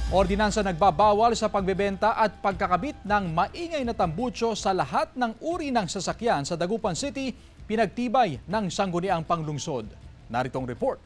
Ordinansa nagbabawal sa pagbebenta at pagkakabit ng maingay na tambutso sa lahat ng uri ng sasakyan sa Dagupan City, pinagtibay ng Sangguniang Panglungsod. Naritong report.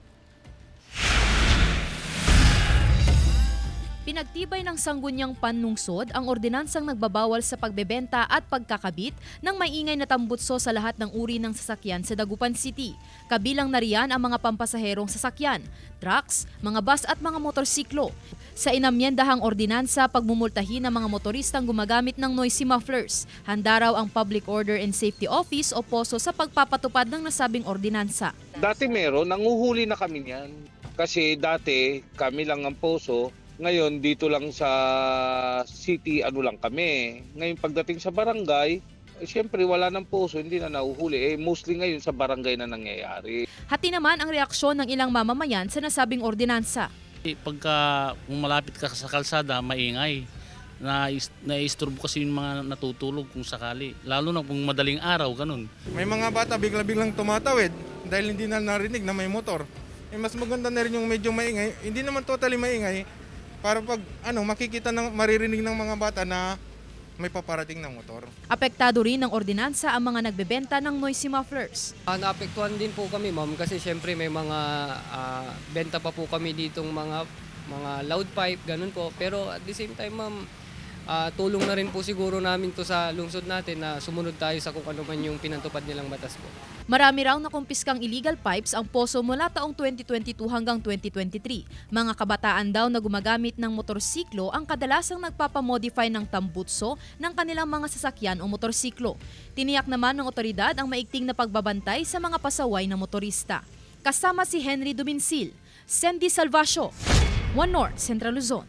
Pinagtibay ng Sangguniang Panlungsod ang ordinansang nagbabawal sa pagbebenta at pagkakabit ng maingay na tambutso sa lahat ng uri ng sasakyan sa Dagupan City. Kabilang na riyan ang mga pampasaherong sasakyan, trucks, mga bus at mga motorsiklo. Sa inamyendahang ordinansa, pagmumultahin ng mga motoristang gumagamit ng noisy mufflers. Handa raw ang Public Order and Safety Office o POSO sa pagpapatupad ng nasabing ordinansa. Dati meron, nanguhuli na kami niyan. Kasi dati kami lang ang POSO. Ngayon, dito lang sa city, lang kami. Ngayon, pagdating sa barangay, siyempre wala ng POSO, hindi na nahuhuli. Mostly ngayon sa barangay na nangyayari. Hati naman ang reaksyon ng ilang mamamayan sa nasabing ordinansa. Pagka kung malapit ka sa kalsada, maingay. Na-isturbo kasi yung mga natutulog kung sakali. Lalo na kung madaling araw, ganun. May mga bata bigla-biglang tumatawid dahil hindi na narinig na may motor. Mas maganda na rin yung medyo maingay. Hindi naman totally maingay. Para pag makikita maririnig ng mga bata na may paparating ng motor. Apektado rin ng ordinansa ang mga nagbebenta ng noisy mufflers. Naapektuhan din po kami, ma'am, kasi syempre may mga benta pa po kami ditong mga loud pipe, ganun po. Pero at the same time, ma'am, tulong na rin po siguro namin to sa lungsod natin na sumunod tayo sa kung ano man yung pinatupad nilang batas po. Marami raw nakumpiskang illegal pipes ang POSO mula taong 2022 hanggang 2023. Mga kabataan daw na gumagamit ng motorsiklo ang kadalasang nagpapamodify ng tambutso ng kanilang mga sasakyan o motorsiklo. Tiniyak naman ng otoridad ang maigting na pagbabantay sa mga pasaway na motorista. Kasama si Henry Duminsil, Sandy Salvacio, One North, Central Luzon.